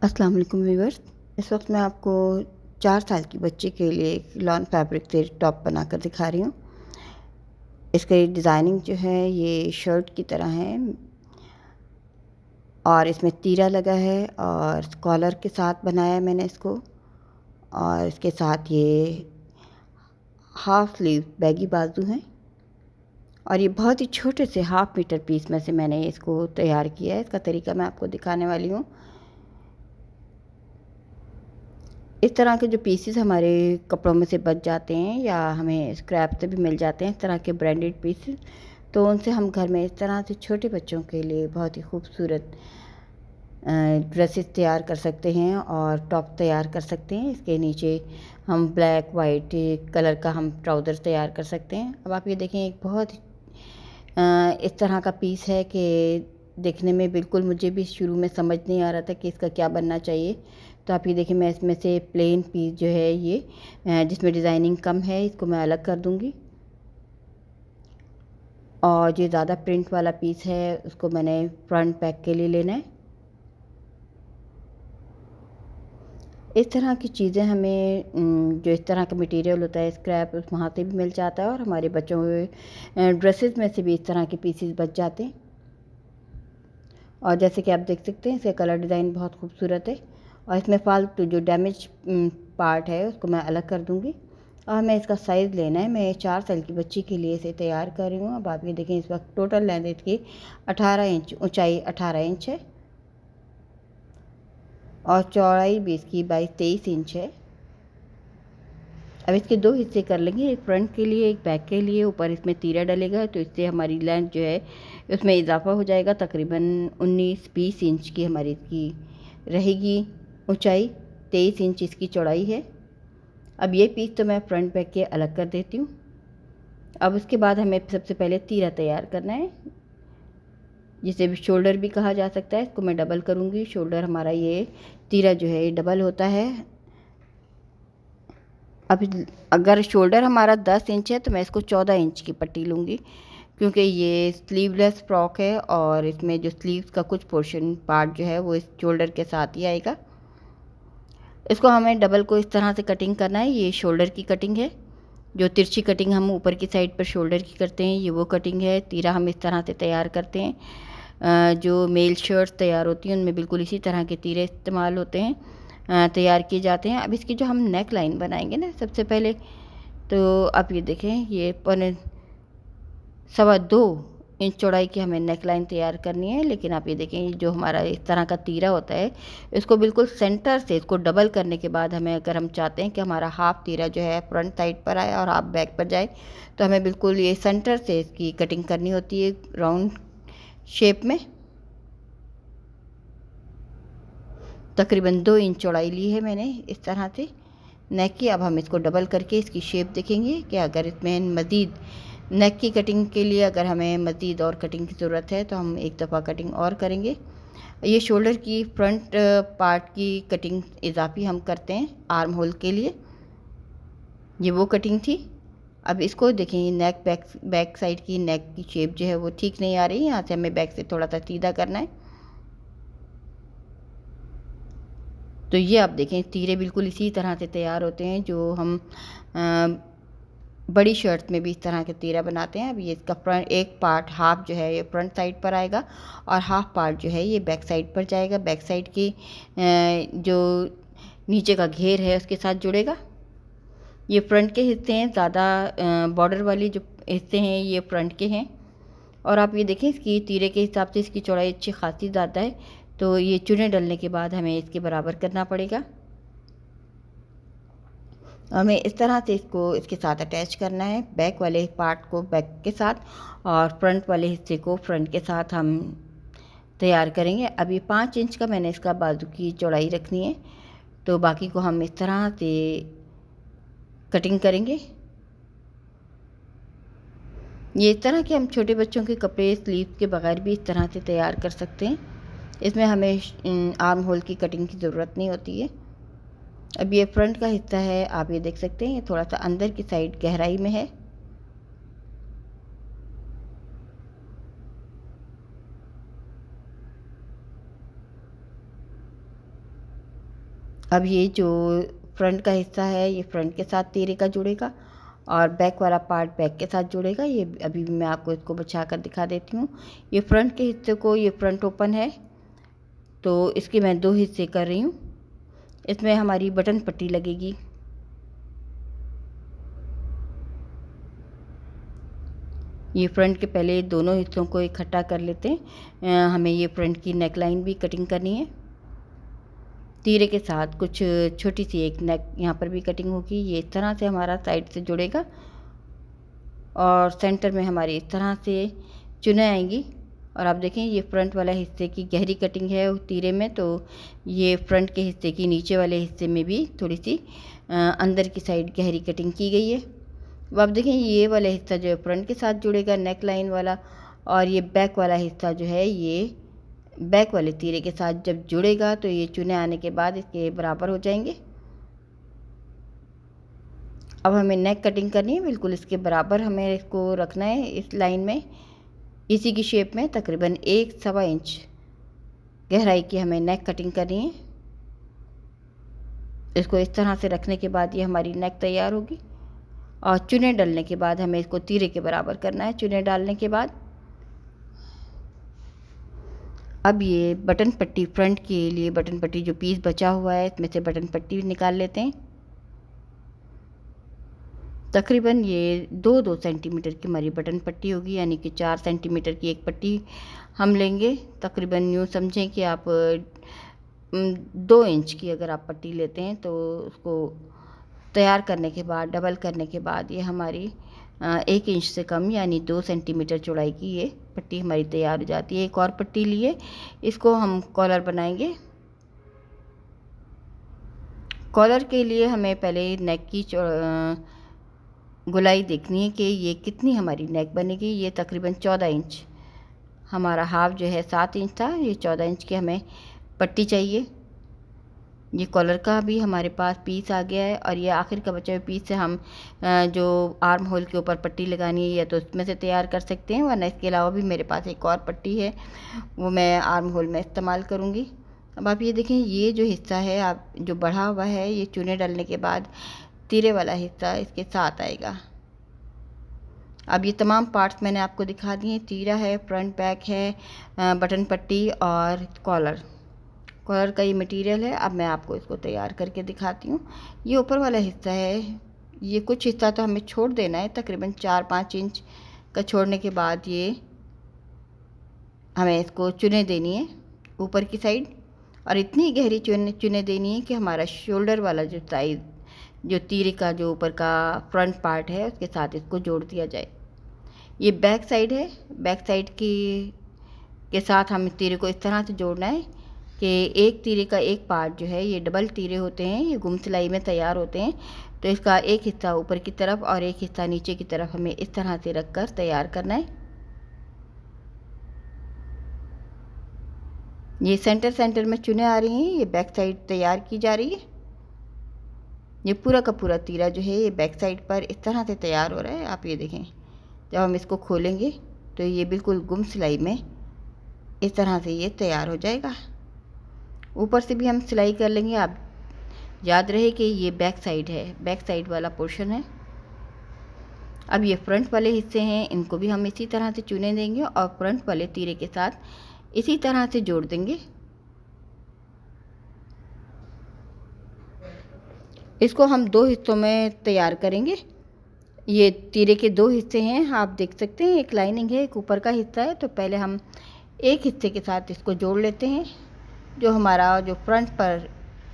अस्सलाम वालेकुम व्यूअर्स। इस वक्त मैं आपको 4 साल की बच्ची के लिए एक लॉन फैब्रिक से टॉप बनाकर दिखा रही हूँ। इसकी डिज़ाइनिंग जो है ये शर्ट की तरह है और इसमें तीरा लगा है और कॉलर के साथ बनाया है मैंने इसको। और इसके साथ ये हाफ़ स्लीव बैगी बाजू हैं और ये बहुत ही छोटे से हाफ़ मीटर पीस में से मैंने इसको तैयार किया है। इसका तरीका मैं आपको दिखाने वाली हूँ। इस तरह के जो पीसेस हमारे कपड़ों में से बच जाते हैं या हमें स्क्रैप से भी मिल जाते हैं, इस तरह के ब्रांडेड पीसेस, तो उनसे हम घर में इस तरह से छोटे बच्चों के लिए बहुत ही खूबसूरत ड्रेसेस तैयार कर सकते हैं और टॉप तैयार कर सकते हैं। इसके नीचे हम ब्लैक वाइट कलर का हम ट्राउज़र तैयार कर सकते हैं। अब आप ये देखें, एक बहुत इस तरह का पीस है कि देखने में बिल्कुल मुझे भी शुरू में समझ नहीं आ रहा था कि इसका क्या बनना चाहिए। तो आप ये देखिए, मैं इसमें से प्लेन पीस जो है ये जिसमें डिज़ाइनिंग कम है, इसको मैं अलग कर दूँगी और जो ज़्यादा प्रिंट वाला पीस है उसको मैंने फ्रंट बैक के लिए लेना है। इस तरह की चीज़ें हमें जो इस तरह का मटेरियल होता है स्क्रैप, उस वहाँ से भी मिल जाता है और हमारे बच्चों के ड्रेसेस में से भी इस तरह के पीसेस बच जाते हैं। और जैसे कि आप देख सकते हैं, इसका कलर डिज़ाइन बहुत खूबसूरत है और इसमें फालतू जो डैमेज पार्ट है उसको मैं अलग कर दूँगी। और हमें इसका साइज़ लेना है। मैं 4 साल की बच्ची के लिए इसे तैयार कर रही हूँ। अब आप ये देखें, इस वक्त टोटल लेंथ इसकी 18 इंच, ऊंचाई 18 इंच है और चौड़ाई भी इसकी 22-23 इंच है। अब इसके 2 हिस्से कर लेंगे, एक फ्रंट के लिए, एक बैक के लिए। ऊपर इसमें तीरा डलेगा तो इससे हमारी लेंथ जो है उसमें इजाफा हो जाएगा। तकरीबन 19-20 इंच की हमारी इसकी रहेगी ऊंचाई, 23 इंच इसकी चौड़ाई है। अब ये पीस तो मैं फ्रंट बैक के अलग कर देती हूँ। अब उसके बाद हमें सबसे पहले तीरा तैयार करना है, जिसे भी शोल्डर भी कहा जा सकता है। इसको मैं डबल करूँगी। शोल्डर हमारा ये तीरा जो है ये डबल होता है। अब अगर शोल्डर हमारा 10 इंच है तो मैं इसको 14 इंच की पट्टी लूँगी, क्योंकि ये स्लीवलेस फ्रॉक है और इसमें जो स्लीव्स का कुछ पोर्शन पार्ट जो है वो इस शोल्डर के साथ ही आएगा। इसको हमें डबल को इस तरह से कटिंग करना है। ये शोल्डर की कटिंग है, जो तिरछी कटिंग हम ऊपर की साइड पर शोल्डर की करते हैं, ये वो कटिंग है। तीरा हम इस तरह से तैयार करते हैं। जो मेल शर्ट्स तैयार होती हैं उनमें बिल्कुल इसी तरह के तीरे इस्तेमाल होते हैं, तैयार किए जाते हैं। अब इसकी जो हम नेक लाइन बनाएंगे ना सबसे पहले, तो आप ये देखें, ये 2.25 इंच चौड़ाई की हमें नेक लाइन तैयार करनी है। लेकिन आप ये देखें, जो हमारा इस तरह का तीरा होता है इसको बिल्कुल सेंटर से इसको डबल करने के बाद हमें, अगर हम चाहते हैं कि हमारा हाफ तीरा जो है फ्रंट साइड पर आए और हाफ बैक पर जाए, तो हमें बिल्कुल ये सेंटर से इसकी कटिंग करनी होती है राउंड शेप में। तकरीबन 2 इंच चौड़ाई ली है मैंने इस तरह से नेक की। अब हम इसको डबल करके इसकी शेप देखेंगे कि अगर इसमें मज़ीद नेक की कटिंग के लिए अगर हमें मज़ीद और कटिंग की ज़रूरत है तो हम एक दफ़ा कटिंग और करेंगे। ये शोल्डर की फ्रंट पार्ट की कटिंग इजाफी हम करते हैं आर्म होल के लिए, ये वो कटिंग थी। अब इसको देखें, नेक बैक साइड की नेक की शेप जो है वो ठीक नहीं आ रही है। यहाँ से हमें बैक से थोड़ा सा सीधा करना है। तो ये आप देखें, तीरे बिल्कुल इसी तरह से तैयार होते हैं जो हम बड़ी शर्ट में भी इस तरह के तीरा बनाते हैं। अब ये इसका फ्रंट एक पार्ट हाफ जो है ये फ्रंट साइड पर आएगा और हाफ पार्ट जो है ये बैक साइड पर जाएगा। बैक साइड की जो नीचे का घेर है उसके साथ जुड़ेगा। ये फ्रंट के हिस्से हैं, ज़्यादा बॉर्डर वाली जो हिस्से हैं ये फ्रंट के हैं। और आप ये देखें, इसकी तीरे के हिसाब से इसकी चौड़ाई अच्छी खासी ज़्यादा है, तो ये चुने डलने के बाद हमें इसके बराबर करना पड़ेगा। हमें इस तरह से इसको इसके साथ अटैच करना है, बैक वाले पार्ट को बैक के साथ और फ्रंट वाले हिस्से को फ्रंट के साथ हम तैयार करेंगे। अभी 5 इंच का मैंने इसका बाजू की चौड़ाई रखनी है, तो बाकी को हम इस तरह से कटिंग करेंगे। ये इस तरह के हम छोटे बच्चों के कपड़े स्लीव के बगैर भी इस तरह से तैयार कर सकते हैं। इसमें हमें आर्म होल की कटिंग की ज़रूरत नहीं होती है। अब ये फ्रंट का हिस्सा है, आप ये देख सकते हैं, ये थोड़ा सा अंदर की साइड गहराई में है। अब ये जो फ्रंट का हिस्सा है ये फ्रंट के साथ तीरे का जुड़ेगा और बैक वाला पार्ट बैक के साथ जुड़ेगा। ये अभी मैं आपको इसको बचा कर दिखा देती हूँ। ये फ्रंट के हिस्से को, ये फ्रंट ओपन है तो इसके मैं 2 हिस्से कर रही हूँ। इसमें हमारी बटन पट्टी लगेगी। ये फ्रंट के पहले दोनों हिस्सों को इकट्ठा कर लेते हैं। हमें ये फ्रंट की नेक लाइन भी कटिंग करनी है। तीरे के साथ कुछ छोटी सी एक नेक यहाँ पर भी कटिंग होगी। ये इस तरह से हमारा साइड से जुड़ेगा और सेंटर में हमारी इस तरह से चुने आएंगी। और आप देखें ये फ्रंट वाला हिस्से की गहरी कटिंग है तीरे में, तो ये फ्रंट के हिस्से की नीचे वाले हिस्से में भी थोड़ी सी अंदर की साइड गहरी कटिंग की गई है। अब आप देखें ये वाला हिस्सा जो है फ्रंट के साथ जुड़ेगा, नेक लाइन वाला, और ये बैक वाला हिस्सा जो है ये बैक वाले तीरे के साथ जब जुड़ेगा तो ये चुने आने के बाद इसके बराबर हो जाएंगे। अब हमें नेक कटिंग करनी है, बिल्कुल इसके बराबर हमें इसको रखना है इस लाइन में। इसी की शेप में तकरीबन 1 सवा इंच गहराई की हमें नेक कटिंग करनी है। इसको इस तरह से रखने के बाद ये हमारी नेक तैयार होगी। और चुने डालने के बाद हमें इसको तीरे के बराबर करना है। चुने डालने के बाद अब ये बटन पट्टी, फ्रंट के लिए बटन पट्टी जो पीस बचा हुआ है इसमें से बटन पट्टी निकाल लेते हैं। तकरीबन ये 2-2 सेंटीमीटर की हमारी बटन पट्टी होगी, यानी कि 4 सेंटीमीटर की एक पट्टी हम लेंगे। तकरीबन यूँ समझें कि आप 2 इंच की अगर आप पट्टी लेते हैं तो उसको तैयार करने के बाद, डबल करने के बाद ये हमारी 1 इंच से कम यानी 2 सेंटीमीटर चौड़ाई की ये पट्टी हमारी तैयार हो जाती है। एक और पट्टी लिए, इसको हम कॉलर बनाएंगे। कॉलर के लिए हमें पहले नेक की गोलाई देखनी है कि ये कितनी हमारी नेक बनेगी। ये तकरीबन 14 इंच, हमारा हाफ जो है 7 इंच था, ये 14 इंच की हमें पट्टी चाहिए। ये कॉलर का भी हमारे पास पीस आ गया है और ये आखिर का बचा हुआ पीस से हम जो आर्म होल के ऊपर पट्टी लगानी है या तो उसमें से तैयार कर सकते हैं, वरना इसके अलावा भी मेरे पास एक और पट्टी है वो मैं आर्म होल में इस्तेमाल करूँगी। अब आप ये देखें ये जो हिस्सा है आप जो बढ़ा हुआ है ये चुने डालने के बाद तीरे वाला हिस्सा इसके साथ आएगा। अब ये तमाम पार्ट्स मैंने आपको दिखा दिए। तीरा है, फ्रंट बैक है, बटन पट्टी और कॉलर का ये मटेरियल है। अब मैं आपको इसको तैयार करके दिखाती हूँ। ये ऊपर वाला हिस्सा है, ये कुछ हिस्सा तो हमें छोड़ देना है, तकरीबन 4-5 इंच का छोड़ने के बाद ये हमें इसको चुने देनी है ऊपर की साइड, और इतनी गहरी चुने देनी है कि हमारा शोल्डर वाला जो साइज, जो तीरे का जो ऊपर का फ्रंट पार्ट है उसके साथ इसको जोड़ दिया जाए। ये बैक साइड है, बैक साइड के साथ हम तीरे को इस तरह से जोड़ना है कि एक तीरे का एक पार्ट जो है, ये डबल तीरे होते हैं, ये गुम सिलाई में तैयार होते हैं, तो इसका एक हिस्सा ऊपर की तरफ और एक हिस्सा नीचे की तरफ हमें इस तरह से रखकर तैयार करना है। ये सेंटर में चुने आ रही हैं, ये बैक साइड तैयार की जा रही है। ये पूरा का पूरा तीरा जो है ये बैक साइड पर इस तरह से तैयार हो रहा है। आप ये देखें, जब हम इसको खोलेंगे तो ये बिल्कुल गुम सिलाई में इस तरह से ये तैयार हो जाएगा। ऊपर से भी हम सिलाई कर लेंगे। आप याद रहे कि ये बैक साइड है, बैक साइड वाला पोर्शन है। अब ये फ्रंट वाले हिस्से हैं, इनको भी हम इसी तरह से चुने देंगे और फ्रंट वाले तीरे के साथ इसी तरह से जोड़ देंगे। इसको हम 2 हिस्सों में तैयार करेंगे। ये तीरे के 2 हिस्से हैं, आप देख सकते हैं, एक लाइनिंग है, एक ऊपर का हिस्सा है। तो पहले हम एक हिस्से के साथ इसको जोड़ लेते हैं, जो हमारा जो फ्रंट पर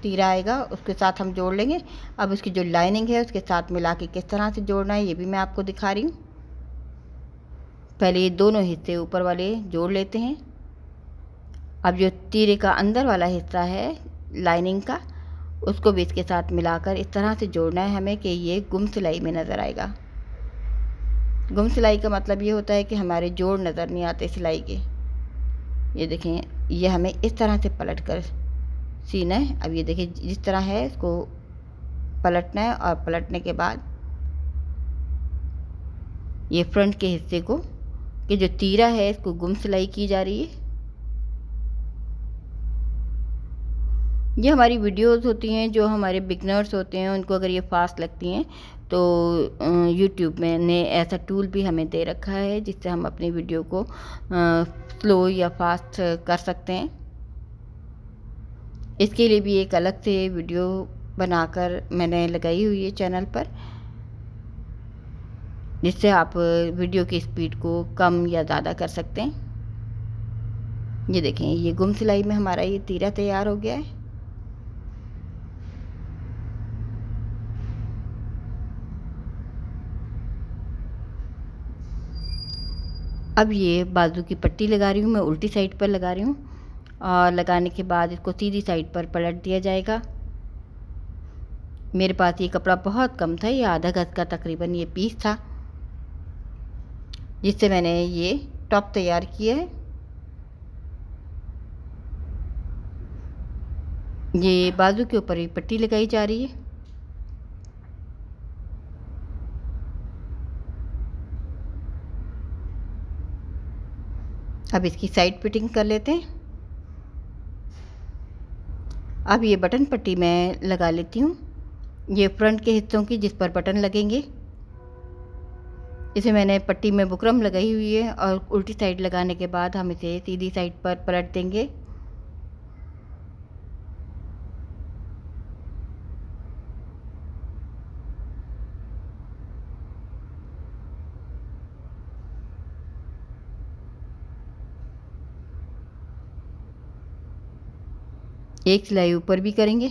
तीरा आएगा उसके साथ हम जोड़ लेंगे। अब उसकी जो लाइनिंग है उसके साथ मिला के किस तरह से जोड़ना है ये भी मैं आपको दिखा रही हूँ। पहले ये दोनों हिस्से ऊपर वाले जोड़ लेते हैं। अब जो तीरे का अंदर वाला हिस्सा है लाइनिंग का, उसको भी इसके साथ मिलाकर इस तरह से जोड़ना है हमें कि ये गुम सिलाई में नज़र आएगा। गुम सिलाई का मतलब ये होता है कि हमारे जोड़ नज़र नहीं आते सिलाई के। ये देखें, ये हमें इस तरह से पलट कर सीना है। अब ये देखिए जिस तरह है इसको पलटना है और पलटने के बाद ये फ्रंट के हिस्से को कि जो तीरा है इसको गुम सिलाई की जा रही है। ये हमारी वीडियोस होती हैं, जो हमारे बिगनर्स होते हैं उनको अगर ये फास्ट लगती हैं तो यूट्यूब में ने ऐसा टूल भी हमें दे रखा है जिससे हम अपनी वीडियो को स्लो या फास्ट कर सकते हैं। इसके लिए भी एक अलग से वीडियो बनाकर मैंने लगाई हुई है चैनल पर, जिससे आप वीडियो की स्पीड को कम या ज़्यादा कर सकते हैं। ये देखें, ये गुम सिलाई में हमारा ये तीरा तैयार हो गया है। अब ये बाजू की पट्टी लगा रही हूँ, मैं उल्टी साइड पर लगा रही हूँ, और लगाने के बाद इसको सीधी साइड पर पलट दिया जाएगा। मेरे पास ये कपड़ा बहुत कम था, ये आधा गज का तकरीबन ये पीस था, जिससे मैंने ये टॉप तैयार किया है। ये बाजू के ऊपर ही पट्टी लगाई जा रही है। अब इसकी साइड फिटिंग कर लेते हैं। अब ये बटन पट्टी मैं लगा लेती हूँ, ये फ्रंट के हिस्सों की जिस पर बटन लगेंगे। इसे मैंने पट्टी में बुकरम लगाई हुई है, और उल्टी साइड लगाने के बाद हम इसे सीधी साइड पर पलट देंगे। एक सिलाई ऊपर भी करेंगे,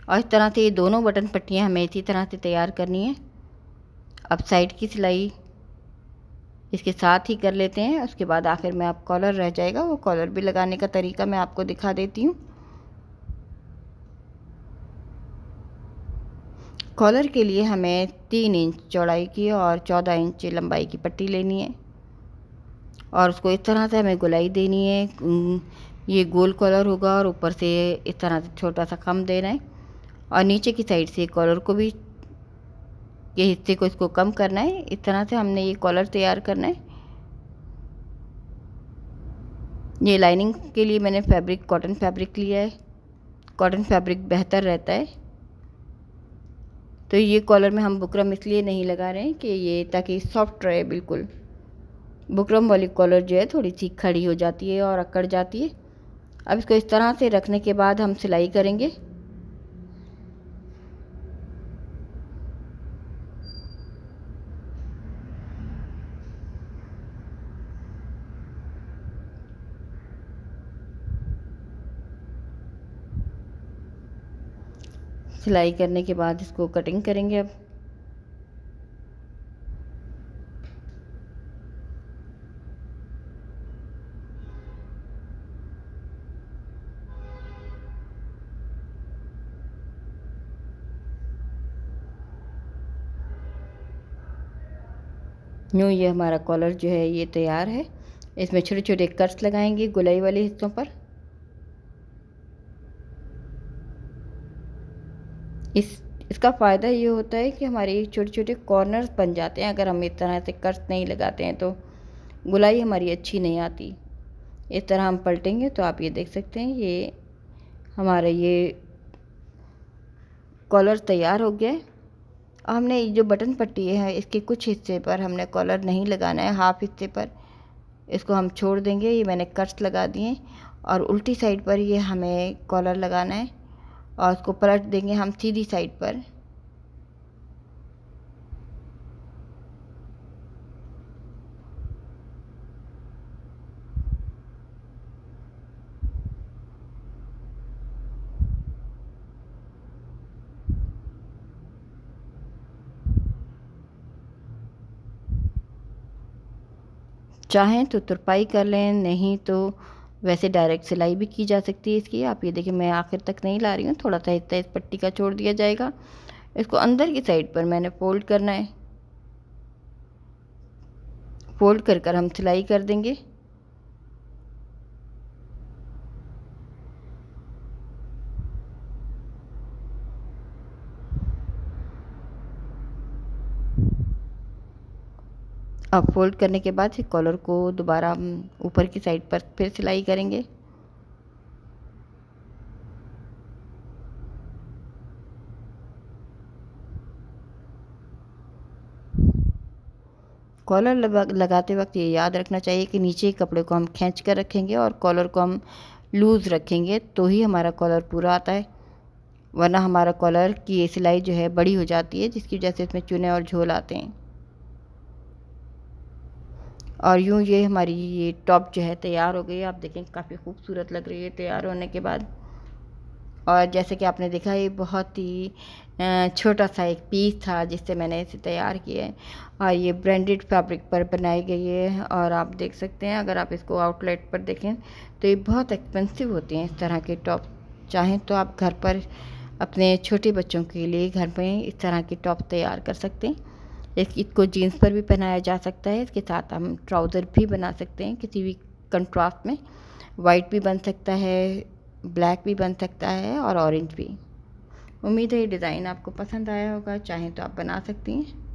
और इस तरह से ये दोनों बटन पट्टियाँ हमें इसी तरह से तैयार करनी है। अब साइड की सिलाई इसके साथ ही कर लेते हैं। उसके बाद आखिर में आप कॉलर रह जाएगा, वो कॉलर भी लगाने का तरीका मैं आपको दिखा देती हूँ। कॉलर के लिए हमें 3 इंच चौड़ाई की और 14 इंच लंबाई की पट्टी लेनी है, और उसको इस तरह से हमें गोलाई देनी है। ये गोल कॉलर होगा, और ऊपर से इस तरह से छोटा सा कम देना है, और नीचे की साइड से कॉलर को भी, ये हिस्से को इसको कम करना है। इस तरह से हमने ये कॉलर तैयार करना है। ये लाइनिंग के लिए मैंने फैब्रिक कॉटन फैब्रिक लिया है, कॉटन फैब्रिक बेहतर रहता है। तो ये कॉलर में हम बुकरम इसलिए नहीं लगा रहे हैं कि ये ताकि सॉफ्ट रहे बिल्कुल। बुकरम वाली कॉलर जो है थोड़ी सी खड़ी हो जाती है और अकड़ जाती है। अब इसको इस तरह से रखने के बाद हम सिलाई करेंगे। सिलाई करने के बाद इसको कटिंग करेंगे। अब यूँ ये हमारा कॉलर जो है ये तैयार है। इसमें छोटे छोटे कट्स लगाएंगे गोलाई वाले हिस्सों पर। इसका फ़ायदा ये होता है कि हमारे छोटे छोटे कॉर्नर्स बन जाते हैं। अगर हम इस तरह से कट्स नहीं लगाते हैं तो गोलाई हमारी अच्छी नहीं आती। इस तरह हम पलटेंगे तो आप ये देख सकते हैं, ये हमारा ये कॉलर तैयार हो गया है। हमने जो बटन पट्टी है इसके कुछ हिस्से पर हमने कॉलर नहीं लगाना है, हाफ हिस्से पर इसको हम छोड़ देंगे। ये मैंने कट्स लगा दिए, और उल्टी साइड पर ये हमें कॉलर लगाना है, और उसको पलट देंगे हम सीधी साइड पर। चाहें तो तुरपाई कर लें, नहीं तो वैसे डायरेक्ट सिलाई भी की जा सकती है इसकी। आप ये देखिए, मैं आखिर तक नहीं ला रही हूँ, थोड़ा सा हिस्सा इस पट्टी का छोड़ दिया जाएगा। इसको अंदर की साइड पर मैंने फोल्ड करना है। फोल्ड कर कर हम सिलाई कर देंगे। अब फोल्ड करने के बाद कॉलर को दोबारा हम ऊपर की साइड पर फिर सिलाई करेंगे। कॉलर लगाते वक्त ये याद रखना चाहिए कि नीचे के कपड़े को हम खींच कर रखेंगे और कॉलर को हम लूज़ रखेंगे तो ही हमारा कॉलर पूरा आता है, वरना हमारा कॉलर की सिलाई जो है बड़ी हो जाती है, जिसकी वजह से इसमें चुने और झोल आते हैं। और यूँ ये हमारी ये टॉप जो है तैयार हो गई है। आप देखें काफ़ी खूबसूरत लग रही है तैयार होने के बाद। और जैसे कि आपने देखा ये बहुत ही छोटा सा एक पीस था जिससे मैंने इसे तैयार किया है, और ये ब्रांडेड फैब्रिक पर बनाई गई है। और आप देख सकते हैं, अगर आप इसको आउटलेट पर देखें तो ये बहुत एक्सपेंसिव होते हैं इस तरह के टॉप। चाहें तो आप घर पर अपने छोटे बच्चों के लिए घर में इस तरह की टॉप तैयार कर सकते हैं। इसको जीन्स पर भी पहनाया जा सकता है, इसके साथ हम ट्राउज़र भी बना सकते हैं किसी भी कंट्रास्ट में। वाइट भी बन सकता है, ब्लैक भी बन सकता है और ऑरेंज भी। उम्मीद है ये डिज़ाइन आपको पसंद आया होगा, चाहें तो आप बना सकती हैं।